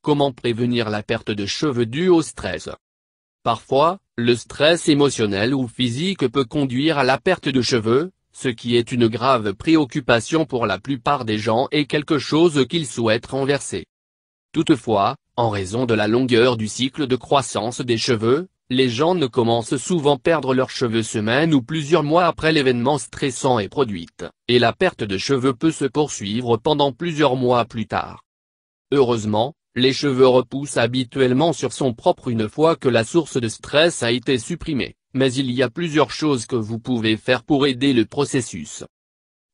Comment prévenir la perte de cheveux due au stress? Parfois, le stress émotionnel ou physique peut conduire à la perte de cheveux, ce qui est une grave préoccupation pour la plupart des gens et quelque chose qu'ils souhaitent renverser. Toutefois, en raison de la longueur du cycle de croissance des cheveux, les gens ne commencent souvent perdre leurs cheveux semaines ou plusieurs mois après l'événement stressant est produite, et la perte de cheveux peut se poursuivre pendant plusieurs mois plus tard. Heureusement, les cheveux repoussent habituellement sur son propre une fois que la source de stress a été supprimée, mais il y a plusieurs choses que vous pouvez faire pour aider le processus.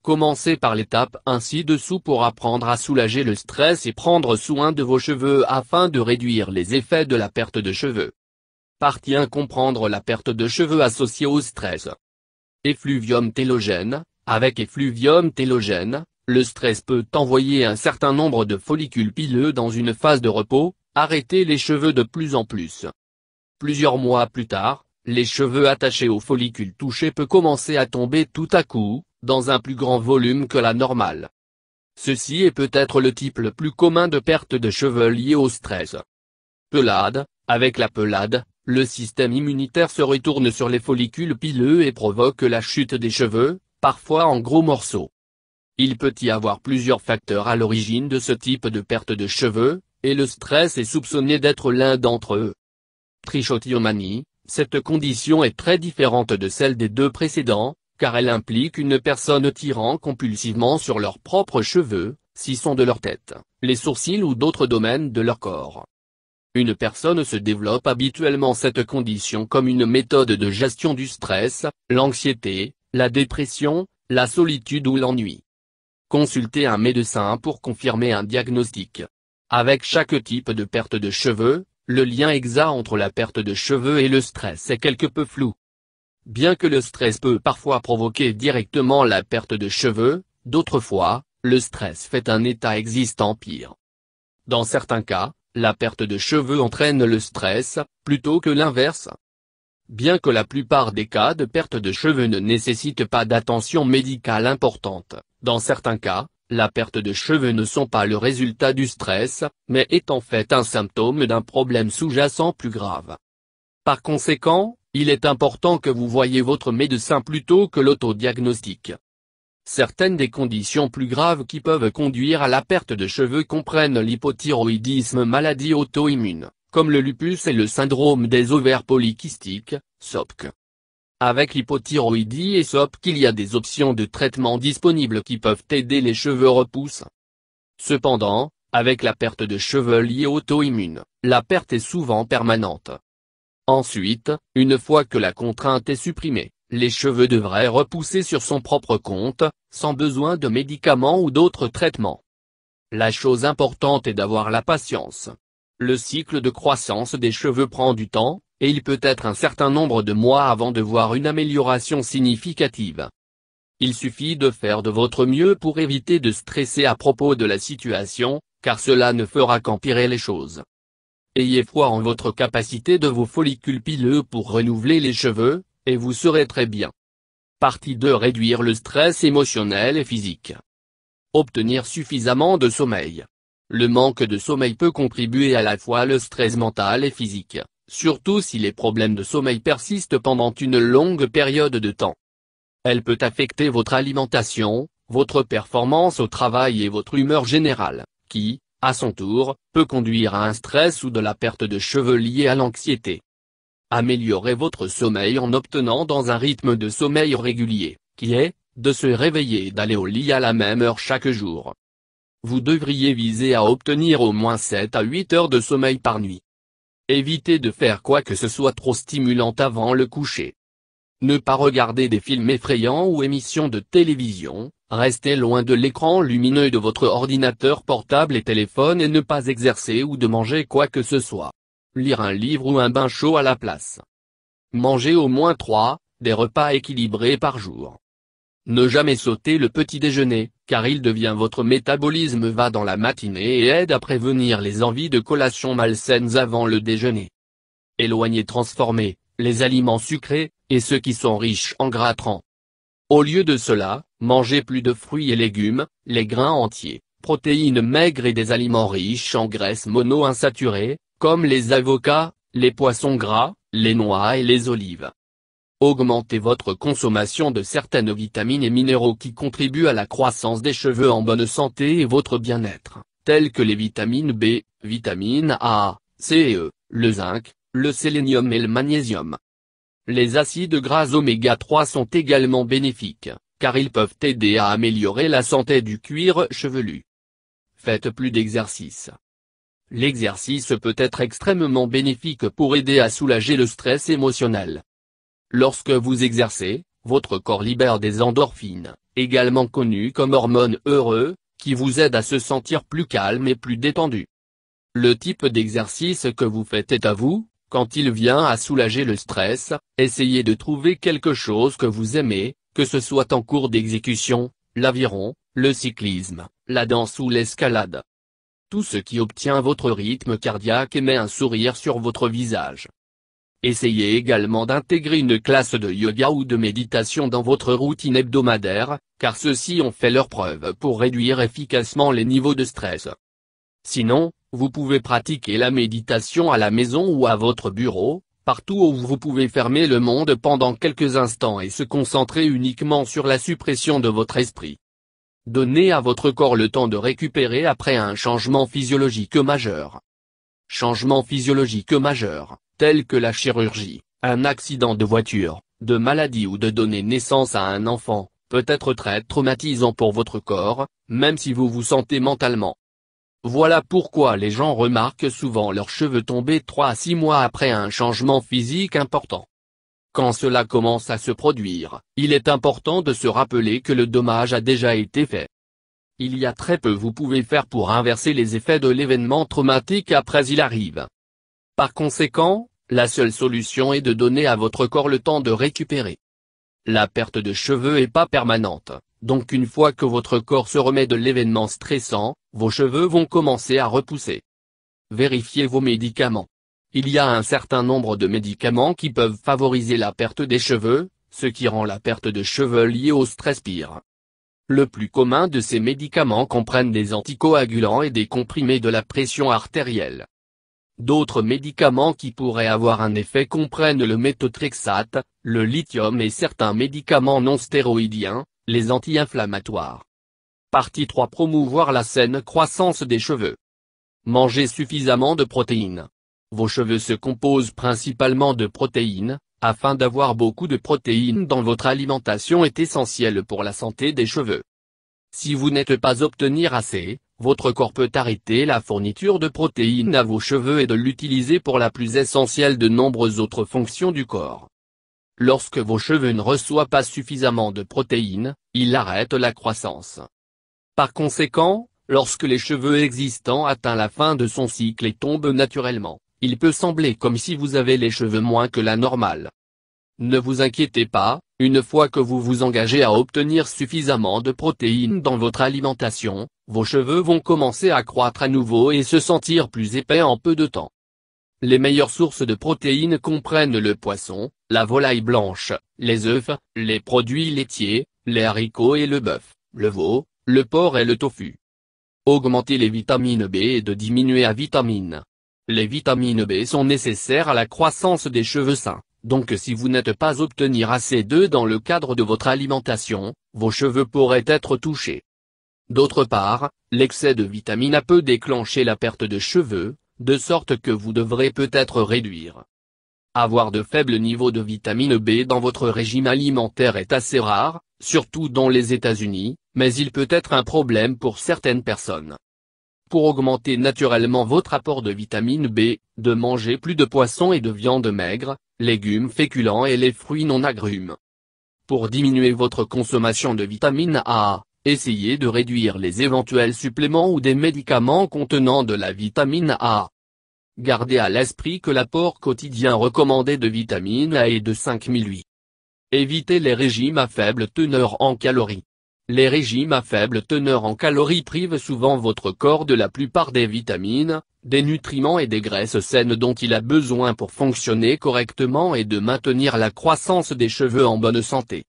Commencez par l'étape ci-dessous pour apprendre à soulager le stress et prendre soin de vos cheveux afin de réduire les effets de la perte de cheveux. Partie 1. Comprendre la perte de cheveux associée au stress. Effluvium télogène. Avec effluvium télogène, le stress peut envoyer un certain nombre de follicules pileux dans une phase de repos, arrêter les cheveux de plus en plus. Plusieurs mois plus tard, les cheveux attachés aux follicules touchés peuvent commencer à tomber tout à coup, dans un plus grand volume que la normale. Ceci est peut-être le type le plus commun de perte de cheveux lié au stress. Pelade. Avec la pelade, le système immunitaire se retourne sur les follicules pileux et provoque la chute des cheveux, parfois en gros morceaux. Il peut y avoir plusieurs facteurs à l'origine de ce type de perte de cheveux, et le stress est soupçonné d'être l'un d'entre eux. Trichotillomanie. Cette condition est très différente de celle des deux précédents, car elle implique une personne tirant compulsivement sur leurs propres cheveux, s'ils sont de leur tête, les sourcils ou d'autres domaines de leur corps. Une personne se développe habituellement cette condition comme une méthode de gestion du stress, l'anxiété, la dépression, la solitude ou l'ennui. Consultez un médecin pour confirmer un diagnostic. Avec chaque type de perte de cheveux, le lien exact entre la perte de cheveux et le stress est quelque peu flou. Bien que le stress peut parfois provoquer directement la perte de cheveux, d'autres fois, le stress fait un état existant pire. Dans certains cas, la perte de cheveux entraîne le stress, plutôt que l'inverse. Bien que la plupart des cas de perte de cheveux ne nécessitent pas d'attention médicale importante, dans certains cas, la perte de cheveux ne sont pas le résultat du stress, mais est en fait un symptôme d'un problème sous-jacent plus grave. Par conséquent, il est important que vous voyiez votre médecin plutôt que l'autodiagnostic. Certaines des conditions plus graves qui peuvent conduire à la perte de cheveux comprennent l'hypothyroïdisme, maladie auto-immune, comme le lupus et le syndrome des ovaires polykystiques, SOPK. Avec l'hypothyroïdie et SOPK, il y a des options de traitement disponibles qui peuvent aider les cheveux repoussent. Cependant, avec la perte de cheveux liée auto-immune, la perte est souvent permanente. Ensuite, une fois que la contrainte est supprimée, les cheveux devraient repousser sur son propre compte, sans besoin de médicaments ou d'autres traitements. La chose importante est d'avoir la patience. Le cycle de croissance des cheveux prend du temps, et il peut être un certain nombre de mois avant de voir une amélioration significative. Il suffit de faire de votre mieux pour éviter de stresser à propos de la situation, car cela ne fera qu'empirer les choses. Ayez foi en votre capacité de vos follicules pileux pour renouveler les cheveux, et vous serez très bien. Partie 2. Réduire le stress émotionnel et physique. Obtenir suffisamment de sommeil. Le manque de sommeil peut contribuer à la fois le stress mental et physique, surtout si les problèmes de sommeil persistent pendant une longue période de temps. Elle peut affecter votre alimentation, votre performance au travail et votre humeur générale, qui, à son tour, peut conduire à un stress ou de la perte de cheveux liée à l'anxiété. Améliorez votre sommeil en obtenant dans un rythme de sommeil régulier, qui est, de se réveiller et d'aller au lit à la même heure chaque jour. Vous devriez viser à obtenir au moins 7 à 8 heures de sommeil par nuit. Évitez de faire quoi que ce soit trop stimulant avant le coucher. Ne pas regarder des films effrayants ou émissions de télévision, restez loin de l'écran lumineux de votre ordinateur portable et téléphone et ne pas exercer ou de manger quoi que ce soit. Lire un livre ou un bain chaud à la place. Mangez au moins 3, des repas équilibrés par jour. Ne jamais sauter le petit déjeuner, car il devient votre métabolisme va dans la matinée et aide à prévenir les envies de collation malsaines avant le déjeuner. Éloignez transformés, les aliments sucrés, et ceux qui sont riches en gras trans. Au lieu de cela, mangez plus de fruits et légumes, les grains entiers, protéines maigres et des aliments riches en graisses monoinsaturées, comme les avocats, les poissons gras, les noix et les olives. Augmentez votre consommation de certaines vitamines et minéraux qui contribuent à la croissance des cheveux en bonne santé et votre bien-être, tels que les vitamines B, vitamines A, C et E, le zinc, le sélénium et le magnésium. Les acides gras oméga 3 sont également bénéfiques, car ils peuvent aider à améliorer la santé du cuir chevelu. Faites plus d'exercice. L'exercice peut être extrêmement bénéfique pour aider à soulager le stress émotionnel. Lorsque vous exercez, votre corps libère des endorphines, également connues comme hormones heureuses, qui vous aident à se sentir plus calme et plus détendu. Le type d'exercice que vous faites est à vous. Quand il vient à soulager le stress, essayez de trouver quelque chose que vous aimez, que ce soit en cours d'exécution, l'aviron, le cyclisme, la danse ou l'escalade. Tout ce qui obtient votre rythme cardiaque et met un sourire sur votre visage. Essayez également d'intégrer une classe de yoga ou de méditation dans votre routine hebdomadaire, car ceux-ci ont fait leurs preuves pour réduire efficacement les niveaux de stress. Sinon, vous pouvez pratiquer la méditation à la maison ou à votre bureau, partout où vous pouvez fermer le monde pendant quelques instants et se concentrer uniquement sur la suppression de votre esprit. Donnez à votre corps le temps de récupérer après un changement physiologique majeur. Changement physiologique majeur, tel que la chirurgie, un accident de voiture, de maladie ou de donner naissance à un enfant, peut être très traumatisant pour votre corps, même si vous vous sentez mentalement. Voilà pourquoi les gens remarquent souvent leurs cheveux tomber 3 à 6 mois après un changement physique important. Quand cela commence à se produire, il est important de se rappeler que le dommage a déjà été fait. Il y a très peu vous pouvez faire pour inverser les effets de l'événement traumatique après il arrive. Par conséquent, la seule solution est de donner à votre corps le temps de récupérer. La perte de cheveux est pas permanente, donc une fois que votre corps se remet de l'événement stressant, vos cheveux vont commencer à repousser. Vérifiez vos médicaments. Il y a un certain nombre de médicaments qui peuvent favoriser la perte des cheveux, ce qui rend la perte de cheveux liée au stress pire. Le plus commun de ces médicaments comprennent des anticoagulants et des comprimés de la pression artérielle. D'autres médicaments qui pourraient avoir un effet comprennent le méthotrexate, le lithium et certains médicaments non stéroïdiens, les anti-inflammatoires. Partie 3. Promouvoir la saine croissance des cheveux. Mangez suffisamment de protéines. Vos cheveux se composent principalement de protéines. Afin d'avoir beaucoup de protéines dans votre alimentation est essentiel pour la santé des cheveux. Si vous n'êtes pas obtenir assez, votre corps peut arrêter la fourniture de protéines à vos cheveux et de l'utiliser pour la plus essentielle de nombreuses autres fonctions du corps. Lorsque vos cheveux ne reçoivent pas suffisamment de protéines, ils arrêtent la croissance. Par conséquent, lorsque les cheveux existants atteignent la fin de son cycle et tombent naturellement, il peut sembler comme si vous avez les cheveux moins que la normale. Ne vous inquiétez pas, une fois que vous vous engagez à obtenir suffisamment de protéines dans votre alimentation, vos cheveux vont commencer à croître à nouveau et se sentir plus épais en peu de temps. Les meilleures sources de protéines comprennent le poisson, la volaille blanche, les œufs, les produits laitiers, les haricots et le bœuf, le veau, le porc et le tofu. Augmenter les vitamines B et de diminuer la vitamine. Les vitamines B sont nécessaires à la croissance des cheveux sains, donc si vous n'êtes pas obtenir assez d'eux dans le cadre de votre alimentation, vos cheveux pourraient être touchés. D'autre part, l'excès de vitamine A peut déclencher la perte de cheveux, de sorte que vous devrez peut-être réduire. Avoir de faibles niveaux de vitamine B dans votre régime alimentaire est assez rare, surtout dans les États-Unis, mais il peut être un problème pour certaines personnes. Pour augmenter naturellement votre apport de vitamine B, de manger plus de poissons et de viande maigre, légumes féculents et les fruits non agrumes. Pour diminuer votre consommation de vitamine A, essayez de réduire les éventuels suppléments ou des médicaments contenant de la vitamine A. Gardez à l'esprit que l'apport quotidien recommandé de vitamine A est de 5008. Évitez les régimes à faible teneur en calories. Les régimes à faible teneur en calories privent souvent votre corps de la plupart des vitamines, des nutriments et des graisses saines dont il a besoin pour fonctionner correctement et de maintenir la croissance des cheveux en bonne santé.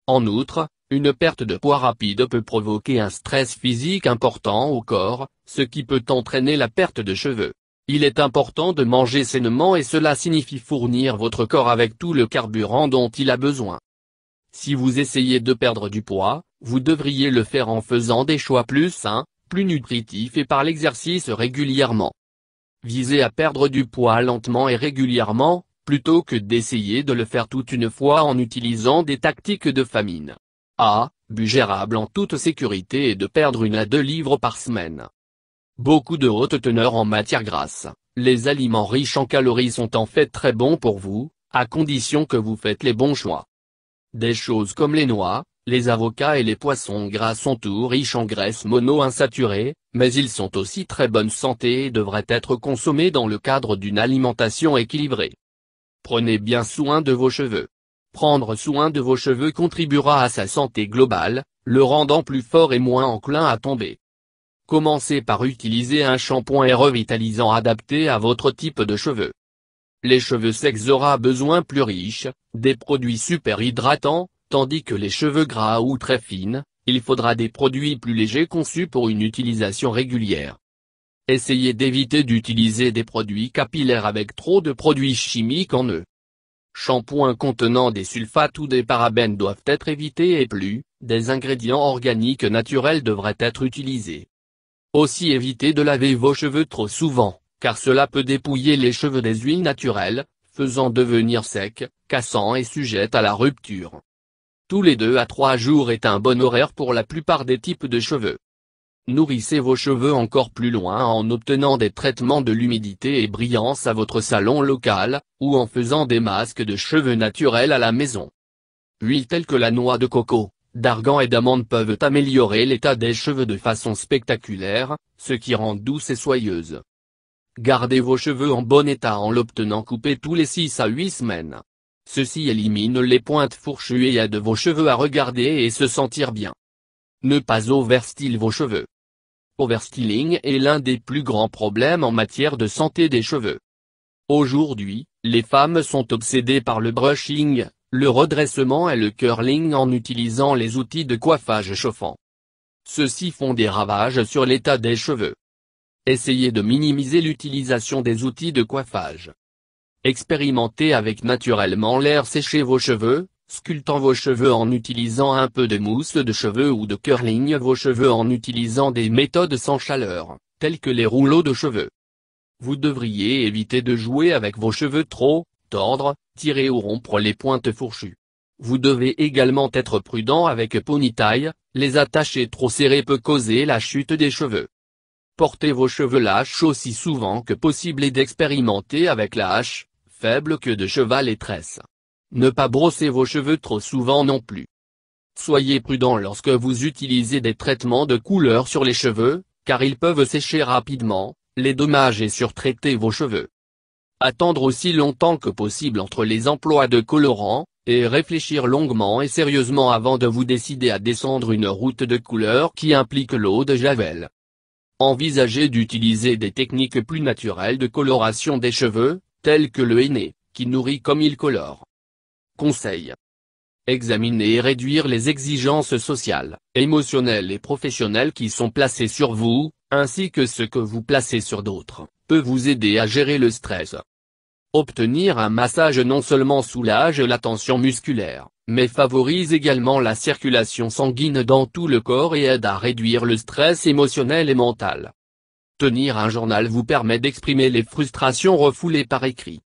En outre, Une perte de poids rapide peut provoquer un stress physique important au corps, ce qui peut entraîner la perte de cheveux. Il est important de manger sainement et cela signifie fournir votre corps avec tout le carburant dont il a besoin. Si vous essayez de perdre du poids, vous devriez le faire en faisant des choix plus sains, plus nutritifs et par l'exercice régulièrement. Visez à perdre du poids lentement et régulièrement, plutôt que d'essayer de le faire toute une fois en utilisant des tactiques de famine. Gérable en toute sécurité et de perdre 1 à 2 livres par semaine. Beaucoup de haute teneur en matières grasses, les aliments riches en calories sont en fait très bons pour vous, à condition que vous faites les bons choix. Des choses comme les noix, les avocats et les poissons gras sont tout riches en graisses monoinsaturées, mais ils sont aussi très bonne santé et devraient être consommés dans le cadre d'une alimentation équilibrée. Prenez bien soin de vos cheveux. Prendre soin de vos cheveux contribuera à sa santé globale, le rendant plus fort et moins enclin à tomber. Commencez par utiliser un shampoing revitalisant adapté à votre type de cheveux. Les cheveux secs aura besoin plus riches, des produits super hydratants, tandis que les cheveux gras ou très fines, il faudra des produits plus légers conçus pour une utilisation régulière. Essayez d'éviter d'utiliser des produits capillaires avec trop de produits chimiques en eux. Shampoings contenant des sulfates ou des parabènes doivent être évités et des ingrédients organiques naturels devraient être utilisés. Aussi évitez de laver vos cheveux trop souvent, car cela peut dépouiller les cheveux des huiles naturelles, faisant devenir secs, cassants et sujettes à la rupture. Tous les 2 à 3 jours est un bon horaire pour la plupart des types de cheveux. Nourrissez vos cheveux encore plus loin en obtenant des traitements de l'humidité et brillance à votre salon local, ou en faisant des masques de cheveux naturels à la maison. Huiles telles que la noix de coco, d'argan et d'amande peuvent améliorer l'état des cheveux de façon spectaculaire, ce qui rend douce et soyeuse. Gardez vos cheveux en bon état en l'obtenant coupé tous les 6 à 8 semaines. Ceci élimine les pointes fourchues et aide vos cheveux à regarder et se sentir bien. Ne pas overstyler vos cheveux. Overstyling est l'un des plus grands problèmes en matière de santé des cheveux. Aujourd'hui, les femmes sont obsédées par le brushing, le redressement et le curling en utilisant les outils de coiffage chauffant. Ceux-ci font des ravages sur l'état des cheveux. Essayez de minimiser l'utilisation des outils de coiffage. Expérimentez avec naturellement l'air sécher vos cheveux, sculptant vos cheveux en utilisant un peu de mousse de cheveux ou de curling vos cheveux en utilisant des méthodes sans chaleur, telles que les rouleaux de cheveux. Vous devriez éviter de jouer avec vos cheveux trop, tordre, tirer ou rompre les pointes fourchues. Vous devez également être prudent avec ponytail, les attacher trop serrés peut causer la chute des cheveux. Portez vos cheveux lâches aussi souvent que possible et d'expérimenter avec la hache, faible queue de cheval et tresse. Ne pas brosser vos cheveux trop souvent non plus. Soyez prudent lorsque vous utilisez des traitements de couleur sur les cheveux, car ils peuvent sécher rapidement, les dommager et surtraiter vos cheveux. Attendre aussi longtemps que possible entre les emplois de colorants, et réfléchir longuement et sérieusement avant de vous décider à descendre une route de couleur qui implique l'eau de Javel. Envisagez d'utiliser des techniques plus naturelles de coloration des cheveux, telles que le henné, qui nourrit comme il colore. Conseil. Examinez et réduire les exigences sociales, émotionnelles et professionnelles qui sont placées sur vous, ainsi que ce que vous placez sur d'autres, peut vous aider à gérer le stress. Obtenir un massage non seulement soulage la tension musculaire, mais favorise également la circulation sanguine dans tout le corps et aide à réduire le stress émotionnel et mental. Tenir un journal vous permet d'exprimer les frustrations refoulées par écrit.